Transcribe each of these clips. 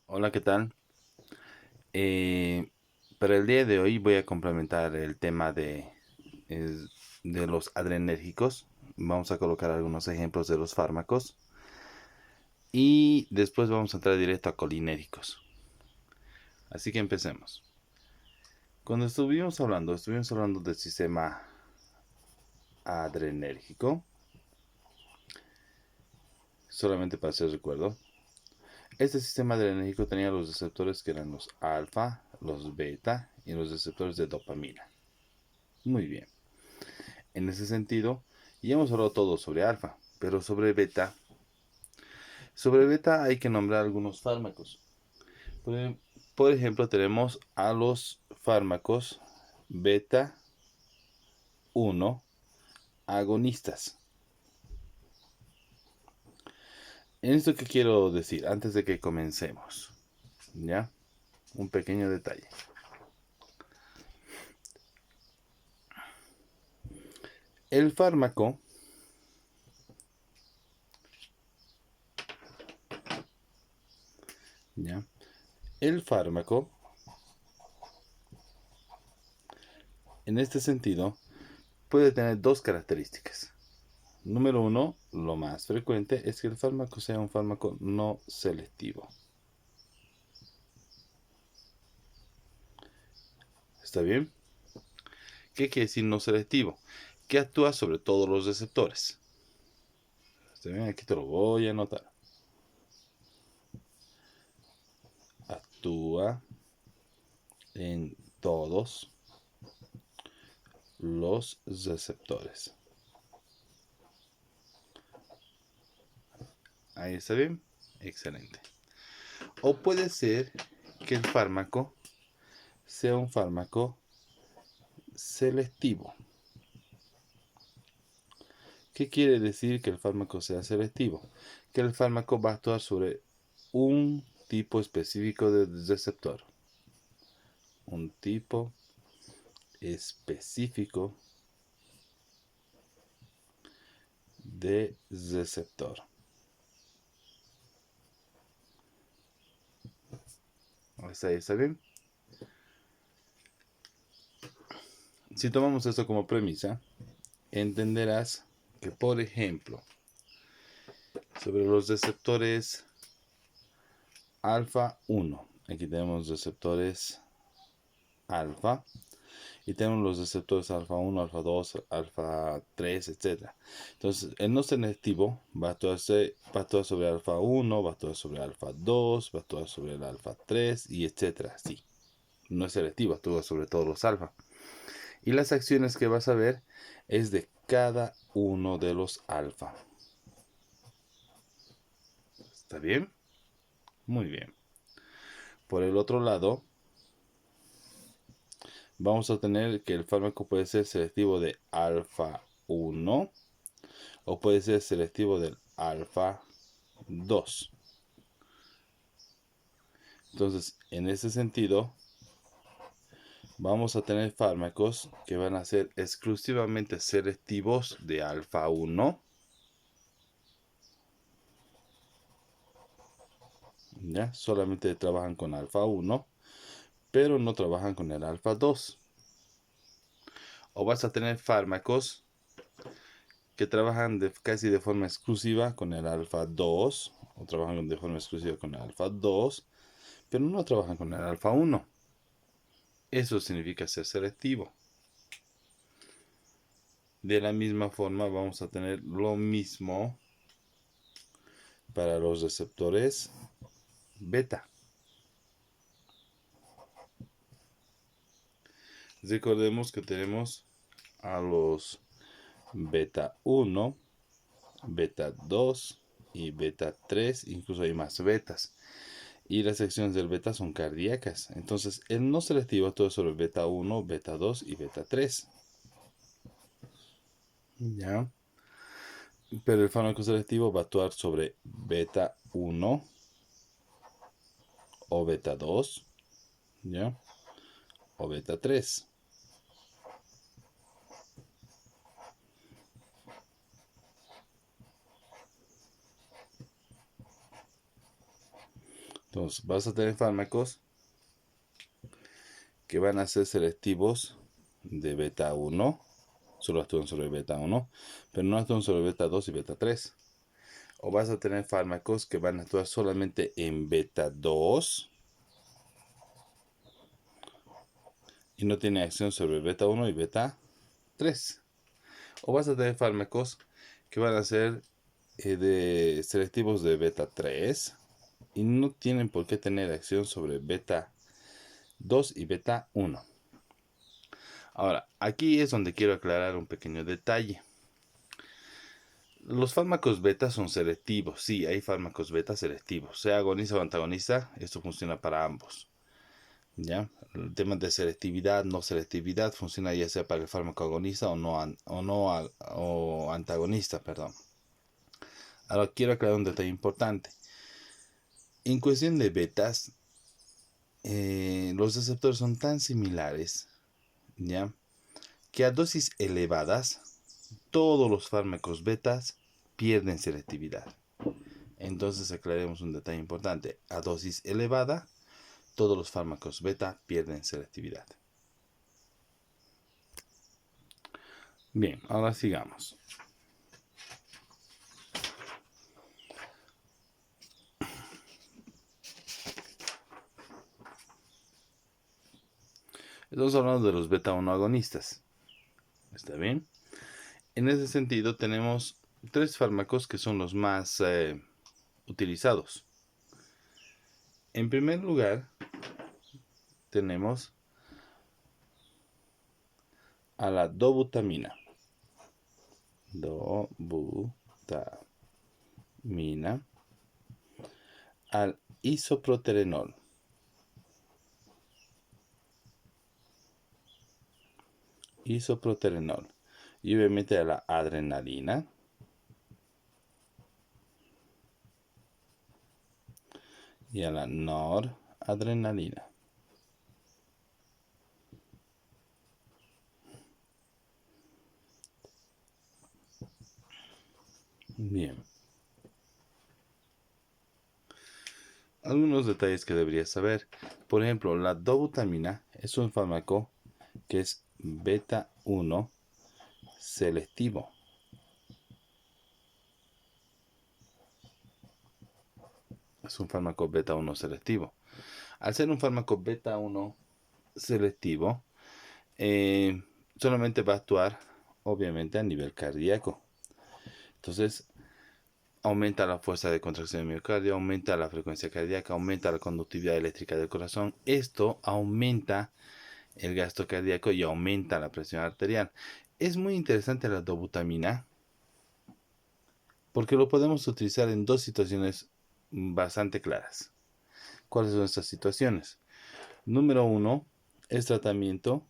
Hola, ¿qué tal? Eh, para el día de hoy voy a complementar el tema es- de los adrenérgicos. Vamos a colocar algunos ejemplos de los fármacos y después vamos a entrar directo a colinérgicos. Así que empecemos. Cuando estuvimos hablando del sistema adrenérgico, solamente para hacer recuerdo. Este sistema adrenérgico tenía los receptores que eran los alfa, los beta y los receptores de dopamina. Muy bien. En ese sentido, ya hemos hablado todo sobre alfa, pero sobre beta hay que nombrar algunos fármacos. Por, e- por ejemplo, tenemos a los fármacos beta uno agonistas. En esto que quiero decir, antes de que comencemos, ¿ya? Un pequeño detalle. El fármaco, ¿ya? El fármaco, en este sentido, puede tener dos características. Número uno, lo más frecuente es que el fármaco sea un fármaco no selectivo. ¿Está bien? ¿Qué quiere decir no selectivo? Que actúa sobre todos los receptores. ¿Está bien? Aquí te lo voy a anotar. Actúa en todos los receptores. Ahí está bien. Excelente. O puede ser que el fármaco sea un fármaco selectivo. ¿Qué quiere decir que el fármaco sea selectivo? Que el fármaco va a actuar sobre un tipo específico de receptor. Un tipo específico de receptor. ¿Está bien? Si tomamos esto como premisa, entenderás que, por ejemplo, sobre los receptores alfa 1, aquí tenemos receptores alfa y tenemos los receptores alfa 1, alfa 2, alfa 3, etcétera. Entonces, el no selectivo va a actuar sobre alfa 1, va a actuar sobre alfa 2, va a actuar sobre el alfa 3 y etcétera. Sí, no es selectivo, actúa sobre todos los alfa. Y las acciones que vas a ver es de cada uno de los alfa. ¿Está bien? Muy bien. Por el otro lado, vamos a tener que el fármaco puede ser selectivo de alfa 1 o puede ser selectivo del alfa 2. Entonces, en ese sentido, vamos a tener fármacos que van a ser exclusivamente selectivos de alfa 1, ¿ya? Solamente trabajan con alfa 1, pero no trabajan con el alfa 2. O vas a tener fármacos que trabajan casi de forma exclusiva con el alfa 2, o trabajan de forma exclusiva con el alfa 2, pero no trabajan con el alfa 1. Eso significa ser selectivo. De la misma forma vamos a tener lo mismo para los receptores beta. Recordemos que tenemos a los beta 1, beta 2 y beta 3, incluso hay más betas. Y las secciones del beta son cardíacas. Entonces, el no selectivo actúa sobre beta 1, beta 2 y beta 3. ¿Ya? Pero el fármaco selectivo va a actuar sobre beta 1 o beta 2, ¿ya? O beta 3. Entonces, vas a tener fármacos que van a ser selectivos de beta 1, solo actúan sobre beta 1, pero no actúan sobre beta 2 y beta 3. O vas a tener fármacos que van a actuar solamente en beta 2 y no tienen acción sobre beta 1 y beta 3. O vas a tener fármacos que van a ser selectivos de beta 3 y no tienen por qué tener acción sobre beta 2 y beta 1. Ahora, aquí es donde quiero aclarar un pequeño detalle. Los fármacos beta son selectivos. Sí, hay fármacos beta selectivos. Sea agonista o antagonista, esto funciona para ambos. ¿Ya? El tema de selectividad, no selectividad, funciona ya sea para el fármaco agonista o antagonista, perdón. Ahora quiero aclarar un detalle importante. En cuestión de betas, los receptores son tan similares, ¿ya?, que a dosis elevadas, todos los fármacos betas pierden selectividad. Entonces aclaremos un detalle importante. A dosis elevada, todos los fármacos beta pierden selectividad. Bien, ahora sigamos. Estamos hablando de los beta 1 agonistas. ¿Está bien? En ese sentido tenemos tres fármacos que son los más utilizados. En primer lugar, tenemos a la dobutamina. Al isoproterenol. Y obviamente a la adrenalina. Y a la noradrenalina. Bien. Algunos detalles que deberías saber. Por ejemplo, la dobutamina es un fármaco que es beta 1 selectivo. Es un fármaco beta 1 selectivo. Al ser un fármaco beta 1 selectivo, solamente va a actuar, obviamente, a nivel cardíaco. Entonces, aumenta la fuerza de contracción del miocardio, aumenta la frecuencia cardíaca, aumenta la conductividad eléctrica del corazón. Esto aumenta el gasto cardíaco y aumenta la presión arterial. Es muy interesante la dobutamina porque lo podemos utilizar en dos situaciones bastante claras. ¿Cuáles son estas situaciones? Número 1 es tratamiento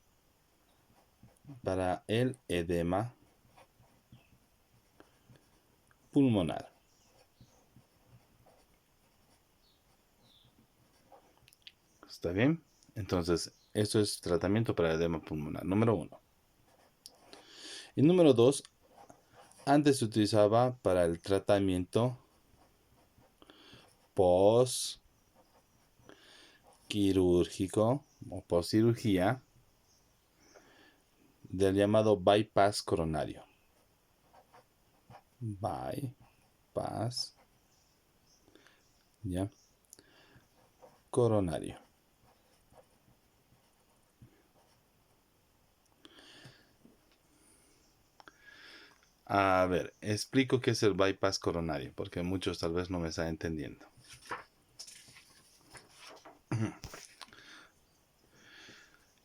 para el edema pulmonar. ¿Está bien? Entonces, eso es tratamiento para el edema pulmonar, número 1. Y número 2, antes se utilizaba para el tratamiento postquirúrgico o postcirugía del llamado bypass coronario. Bypass, ¿ya?, coronario. A ver, explico qué es el bypass coronario, porque muchos tal vez no me están entendiendo.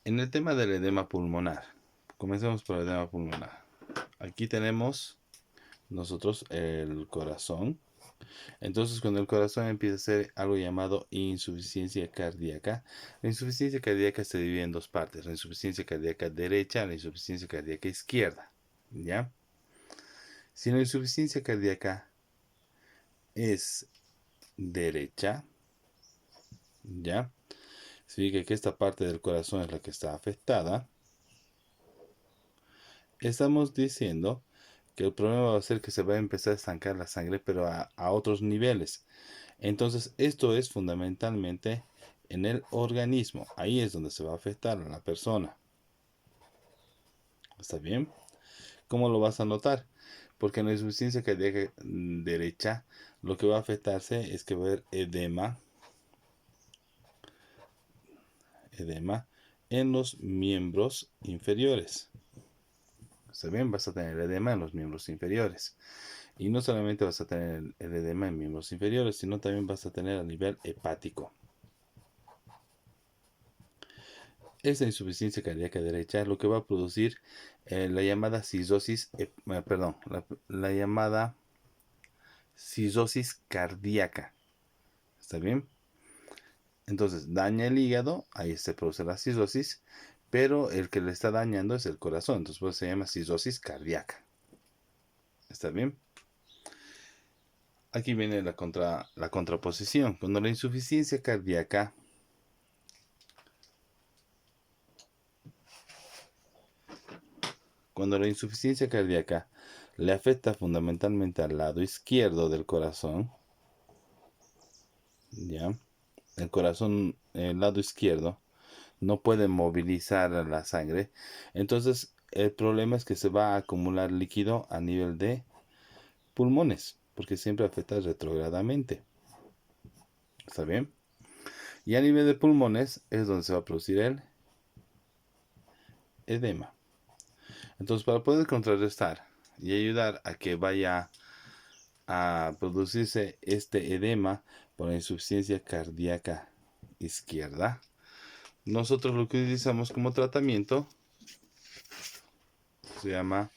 En el tema del edema pulmonar, comencemos por el edema pulmonar. Aquí tenemos nosotros el corazón. Entonces, cuando el corazón empieza a hacer algo llamado insuficiencia cardíaca, la insuficiencia cardíaca se divide en dos partes: la insuficiencia cardíaca derecha y la insuficiencia cardíaca izquierda. ¿Ya? Si la insuficiencia cardíaca es derecha, ¿ya?, significa que esta parte del corazón es la que está afectada. Estamos diciendo que el problema va a ser que se va a empezar a estancar la sangre, pero a otros niveles. Entonces, esto es fundamentalmente en el organismo. Ahí es donde se va a afectar a la persona. ¿Está bien? ¿Cómo lo vas a notar? Porque en la insuficiencia cardíaca derecha, lo que va a afectarse es que va a haber edema en los miembros inferiores. ¿Está bien? Vas a tener edema en los miembros inferiores. Y no solamente vas a tener el edema en miembros inferiores, sino también vas a tener a nivel hepático. Esta insuficiencia cardíaca derecha lo que va a producir la llamada cistosis, la llamada cistosis cardíaca. ¿Está bien? Entonces daña el hígado, ahí se produce la cistosis, pero el que le está dañando es el corazón, entonces pues se llama cistosis cardíaca. ¿Está bien? Aquí viene la contraposición. Cuando la insuficiencia cardíaca le afecta fundamentalmente al lado izquierdo del corazón, ¿ya? El corazón, el lado izquierdo, no puede movilizar la sangre. Entonces, el problema es que se va a acumular líquido a nivel de pulmones, porque siempre afecta retrógradamente. ¿Está bien? Y a nivel de pulmones es donde se va a producir el edema. Entonces, para poder contrarrestar y ayudar a que vaya a producirse este edema por la insuficiencia cardíaca izquierda, nosotros lo que utilizamos como tratamiento se llama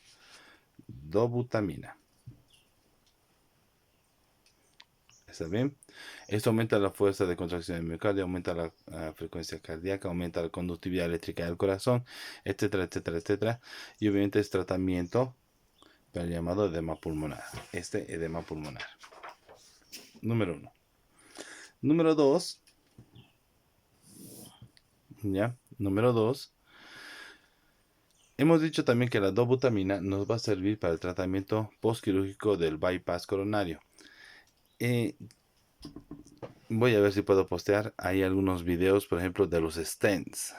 dobutamina. ¿Está bien? Esto aumenta la fuerza de contracción del miocardio, aumenta la frecuencia cardíaca, aumenta la conductividad eléctrica del corazón, etcétera, etcétera, etcétera. Y obviamente es tratamiento para el llamado edema pulmonar. Este edema pulmonar. Número 1. Número 2. ¿Ya? Número 2. Hemos dicho también que la dobutamina nos va a servir para el tratamiento postquirúrgico del bypass coronario. Voy a ver si puedo postear ahí algunos videos, por ejemplo, de los stents.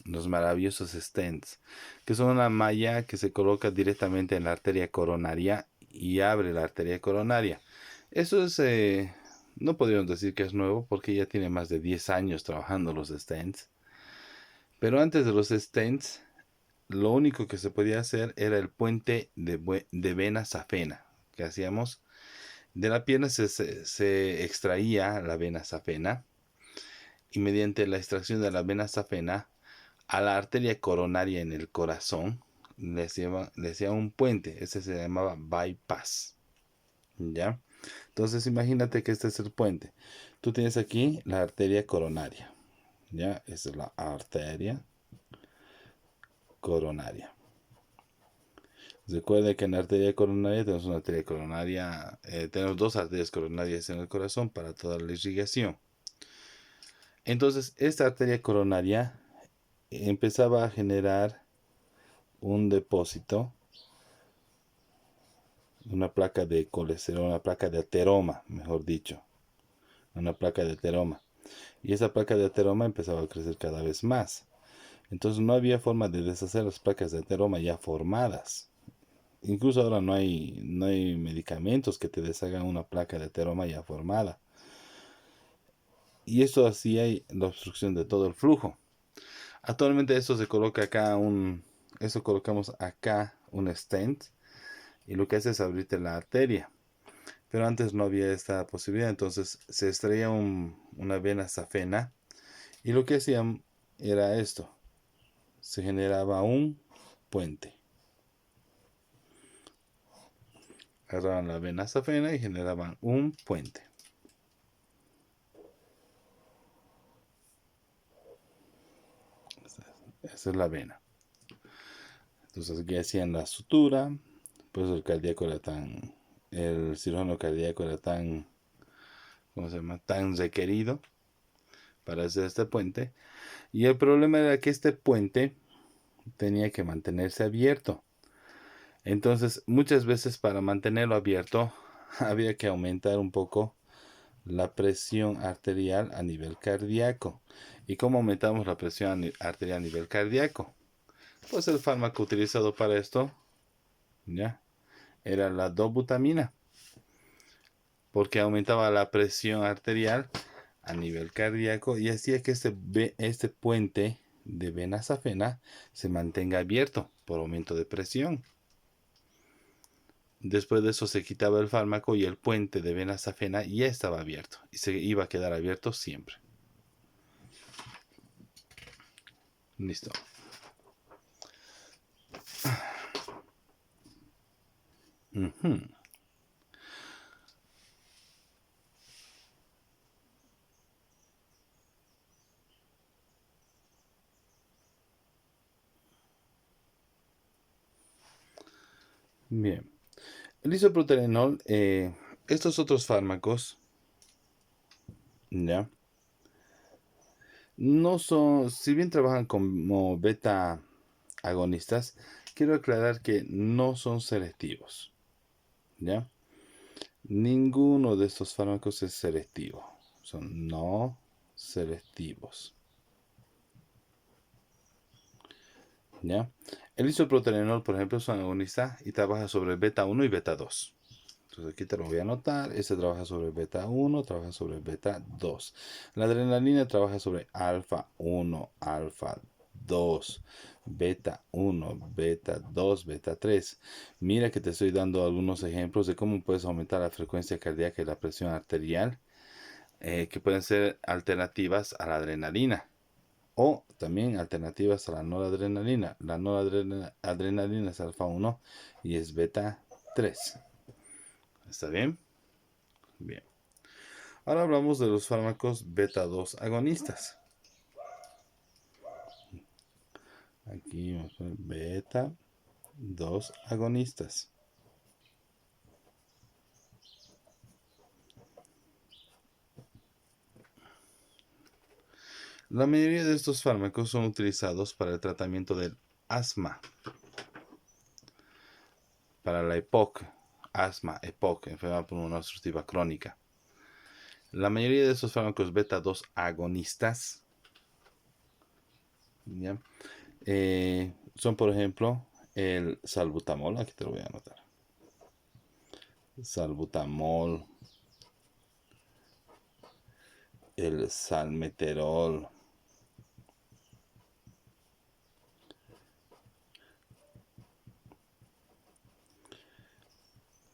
Los maravillosos stents, que son una malla que se coloca directamente en la arteria coronaria y abre la arteria coronaria. Eso es, no podríamos decir que es nuevo porque ya tiene más de 10 años trabajando los stents. Pero antes de los stents, lo único que se podía hacer era el puente de vena safena, que hacíamos. De la pierna se extraía la vena safena y mediante la extracción de la vena safena a la arteria coronaria en el corazón le hacía un puente. Ese se llamaba bypass. ¿Ya? Entonces imagínate que este es el puente. Tú tienes aquí la arteria coronaria. ¿Ya? Esa es la arteria coronaria. Recuerda que en la arteria coronaria tenemos una arteria coronaria, tenemos dos arterias coronarias en el corazón para toda la irrigación. Entonces, esta arteria coronaria empezaba a generar un depósito, una placa de colesterol, una placa de ateroma, mejor dicho, una placa de ateroma. Y esa placa de ateroma empezaba a crecer cada vez más. Entonces no había forma de deshacer las placas de ateroma ya formadas. Incluso ahora no hay medicamentos que te deshagan una placa de ateroma ya formada. Y esto hacía la obstrucción de todo el flujo. Actualmente esto se coloca acá eso colocamos acá un stent y lo que hace es abrirte la arteria. Pero antes no había esta posibilidad, entonces se extraía una vena safena y lo que hacían era esto, se generaba un puente. Agarraban la vena safena y generaban un puente. Esa es la vena. Entonces aquí hacían la sutura, pues el cirujano cardíaco era tan, ¿cómo se llama? Tan requerido para hacer este puente. Y el problema era que este puente tenía que mantenerse abierto. Entonces, muchas veces para mantenerlo abierto había que aumentar un poco la presión arterial a nivel cardíaco. ¿Y cómo aumentamos la presión arterial a nivel cardíaco? Pues el fármaco utilizado para esto, ¿ya?, era la dobutamina, porque aumentaba la presión arterial a nivel cardíaco y hacía que este puente de vena safena se mantenga abierto por aumento de presión. Después de eso se quitaba el fármaco y el puente de vena safena ya estaba abierto y se iba a quedar abierto siempre. Listo. Bien. El isoproterenol, estos otros fármacos, ¿ya?, no son, si bien trabajan como beta agonistas, quiero aclarar que no son selectivos, ¿ya? Ninguno de estos fármacos es selectivo, son no selectivos, ¿ya? El isoproterenol, por ejemplo, es un agonista y trabaja sobre beta 1 y beta 2. Entonces aquí te lo voy a anotar. Este trabaja sobre beta 1, trabaja sobre beta 2. La adrenalina trabaja sobre alfa 1, alfa 2, beta 1, beta 2, beta 3. Mira que te estoy dando algunos ejemplos de cómo puedes aumentar la frecuencia cardíaca y la presión arterial, que pueden ser alternativas a la adrenalina o también alternativas a la noradrenalina. La noradrenalina es alfa 1 y es beta 3. ¿Está bien? Bien. Ahora hablamos de los fármacos beta 2 agonistas. Aquí vamos a poner beta 2 agonistas. La mayoría de estos fármacos son utilizados para el tratamiento del asma, para la EPOC, asma, EPOC, enfermedad pulmonar obstructiva crónica. La mayoría de estos fármacos beta 2 agonistas, ¿ya?, son, por ejemplo, el salbutamol. Aquí te lo voy a anotar. Salbutamol, el salmeterol,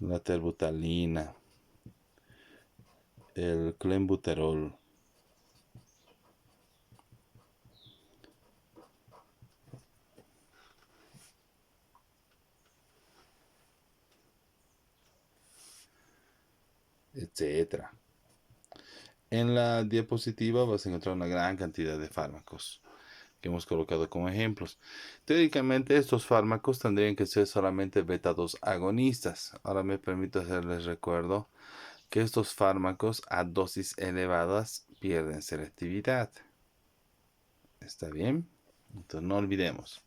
la terbutalina, el clenbuterol, etc. En la diapositiva vas a encontrar una gran cantidad de fármacos que hemos colocado como ejemplos. Teóricamente estos fármacos tendrían que ser solamente beta 2 agonistas. Ahora me permito hacerles recuerdo que estos fármacos a dosis elevadas pierden selectividad. ¿Está bien? Entonces no olvidemos.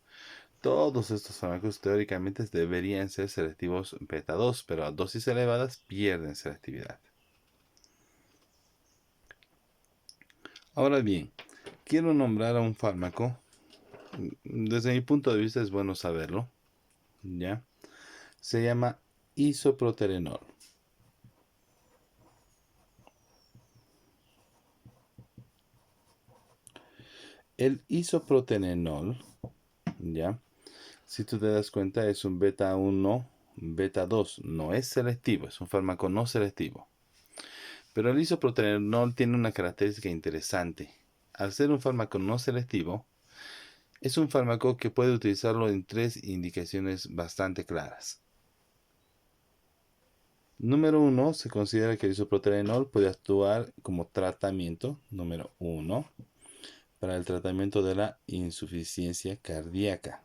Todos estos fármacos teóricamente deberían ser selectivos beta 2, pero a dosis elevadas pierden selectividad. Ahora bien, quiero nombrar a un fármaco. Desde mi punto de vista es bueno saberlo, ¿ya? Se llama isoproterenol. El isoproterenol, ¿ya?, si tú te das cuenta, es un beta 1, beta 2. No es selectivo, es un fármaco no selectivo. Pero el isoproterenol tiene una característica interesante. Al ser un fármaco no selectivo, es un fármaco que puede utilizarlo en 3 indicaciones bastante claras. Número 1, se considera que el isoproterenol puede actuar como tratamiento, número 1, para el tratamiento de la insuficiencia cardíaca.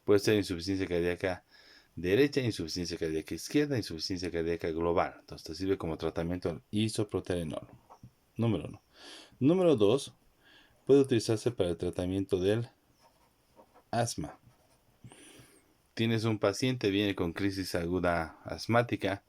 Puede ser insuficiencia cardíaca derecha, insuficiencia cardíaca izquierda, insuficiencia cardíaca global. Entonces sirve como tratamiento el isoproterenol. Número 1. Número 2, puede utilizarse para el tratamiento del asma. Tienes un paciente, viene con crisis aguda asmática,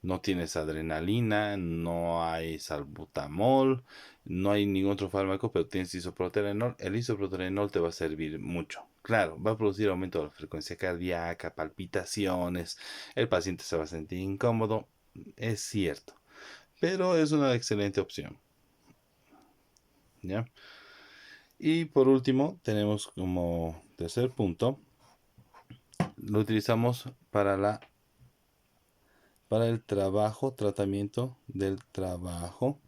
No tienes adrenalina, no hay salbutamol, no hay ningún otro fármaco, pero tienes isoproterenol. El isoproterenol te va a servir mucho. Claro, va a producir aumento de la frecuencia cardíaca, palpitaciones, el paciente se va a sentir incómodo, es cierto, pero es una excelente opción, ¿ya? Y por último, tenemos como tercer punto, lo utilizamos para el trabajo, tratamiento del trabajo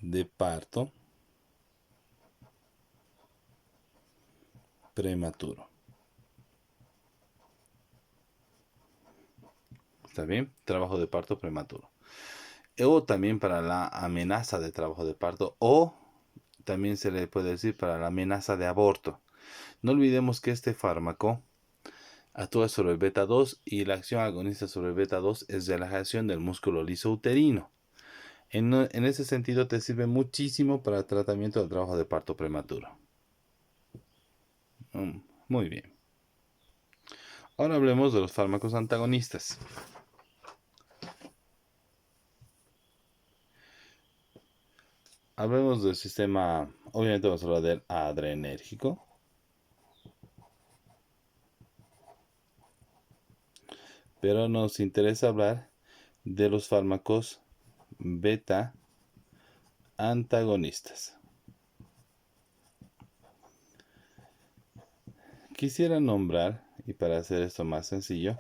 de parto prematuro. ¿Está bien? Trabajo de parto prematuro. O también para la amenaza de trabajo de parto, o también se le puede decir para la amenaza de aborto. No olvidemos que este fármaco actúa sobre el beta 2 y la acción agonista sobre el beta 2 es relajación del músculo liso uterino. En ese sentido te sirve muchísimo para el tratamiento del trabajo de parto prematuro. Muy bien. Ahora hablemos de los fármacos antagonistas. Hablemos del sistema, obviamente vamos a hablar del adrenérgico. Pero nos interesa hablar de los fármacos beta antagonistas. Quisiera nombrar, y para hacer esto más sencillo,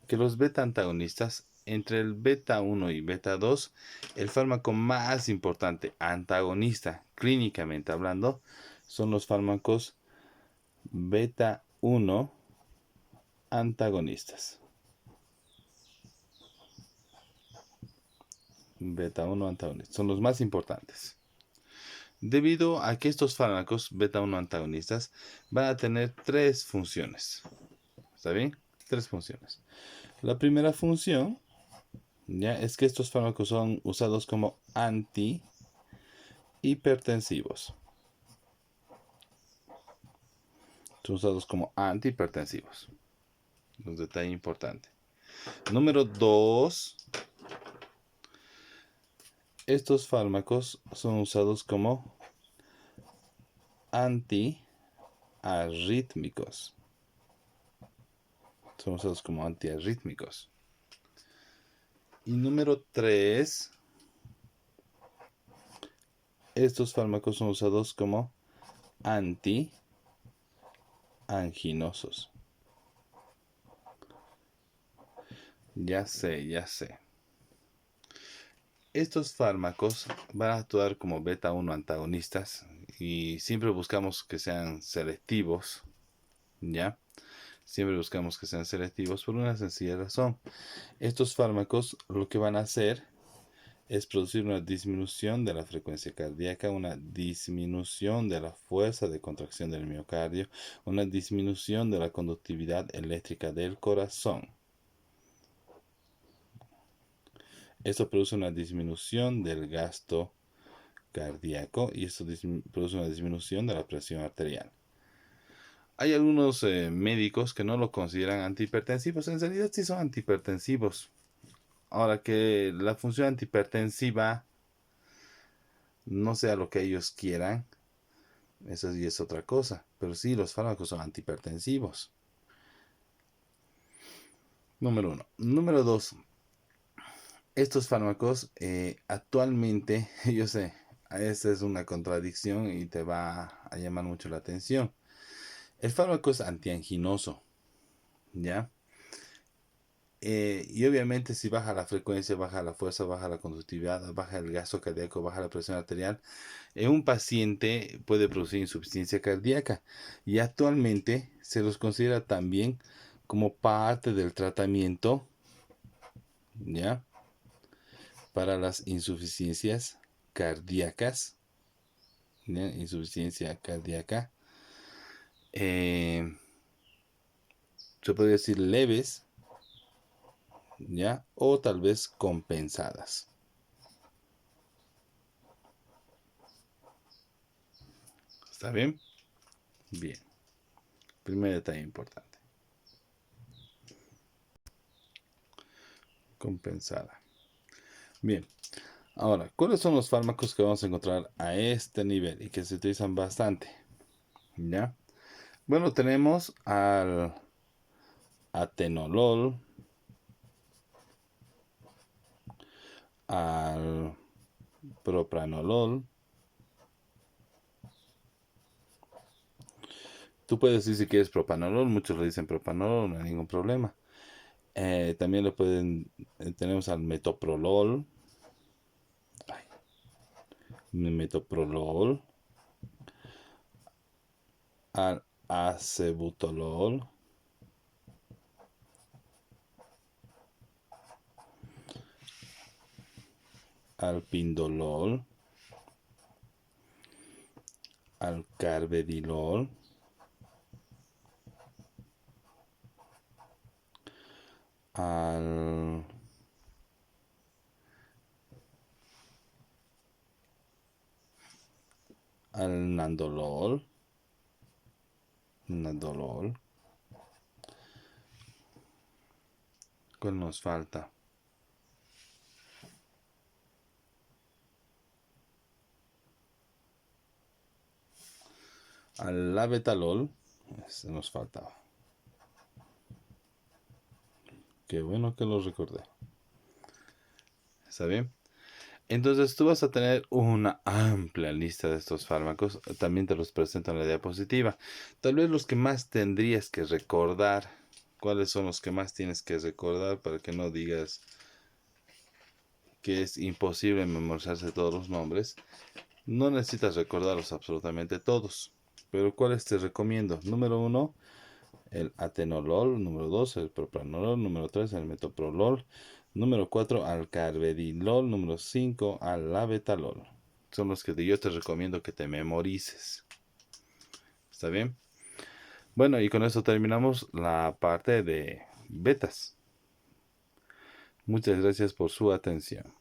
que los beta antagonistas, entre el beta 1 y beta 2, el fármaco más importante antagonista, clínicamente hablando, son los fármacos beta 1 antagonistas. Beta 1 antagonistas son los más importantes. Debido a que estos fármacos beta 1 antagonistas van a tener tres funciones. ¿Está bien? Tres funciones. La primera función ya es que estos fármacos son usados como antihipertensivos. Son usados como antihipertensivos. Un detalle importante. Número 2. Estos fármacos son usados como antiarrítmicos. Son usados como antiarrítmicos. Y número 3. Estos fármacos son usados como antianginosos. Ya sé, ya sé. Estos fármacos van a actuar como beta 1 antagonistas y siempre buscamos que sean selectivos, ¿ya? Siempre buscamos que sean selectivos por una sencilla razón. Estos fármacos lo que van a hacer es producir una disminución de la frecuencia cardíaca, una disminución de la fuerza de contracción del miocardio, una disminución de la conductividad eléctrica del corazón. Esto produce una disminución del gasto cardíaco y esto produce una disminución de la presión arterial. Hay algunos médicos que no lo consideran antihipertensivos. En realidad sí son antihipertensivos. Ahora que la función antihipertensiva no sea lo que ellos quieran, eso sí es otra cosa. Pero sí, los fármacos son antihipertensivos. Número uno. Número dos. Estos fármacos actualmente, yo sé, esta es una contradicción y te va a llamar mucho la atención. El fármaco es antianginoso, ¿ya? Y obviamente si baja la frecuencia, baja la fuerza, baja la conductividad, baja el gasto cardíaco, baja la presión arterial, en un paciente puede producir insuficiencia cardíaca. Y actualmente se los considera también como parte del tratamiento, ¿ya? Para las insuficiencias cardíacas, ¿ya? Insuficiencia cardíaca. Se puede decir leves, ¿ya? O tal vez compensadas. ¿Está bien? Bien. Primer detalle importante. compensada. Bien, ahora, ¿cuáles son los fármacos que vamos a encontrar a este nivel y que se utilizan bastante? ¿Ya? Bueno, tenemos al atenolol, al propranolol. Tú puedes decir si quieres propanolol, muchos le dicen propanolol, no hay ningún problema. También tenemos al metoprolol, metoprolol, al acebutolol, al pindolol, al carvedilol, al nandolol, ¿Cuál nos falta? Al labetalol, ese nos faltaba. Qué bueno que lo recordé. ¿Está bien? Entonces tú vas a tener una amplia lista de estos fármacos. También te los presento en la diapositiva. Tal vez los que más tendrías que recordar. ¿Cuáles son los que más tienes que recordar para que no digas que es imposible memorizarse todos los nombres? No necesitas recordarlos absolutamente todos. Pero ¿cuáles te recomiendo? Número 1, el atenolol. Número 2, el propranolol. Número 3, el metoprolol. Número 4, al carvedilol. Número 5, al labetalol. Son los que yo te recomiendo que te memorices. ¿Está bien? Bueno, y con eso terminamos la parte de betas. Muchas gracias por su atención.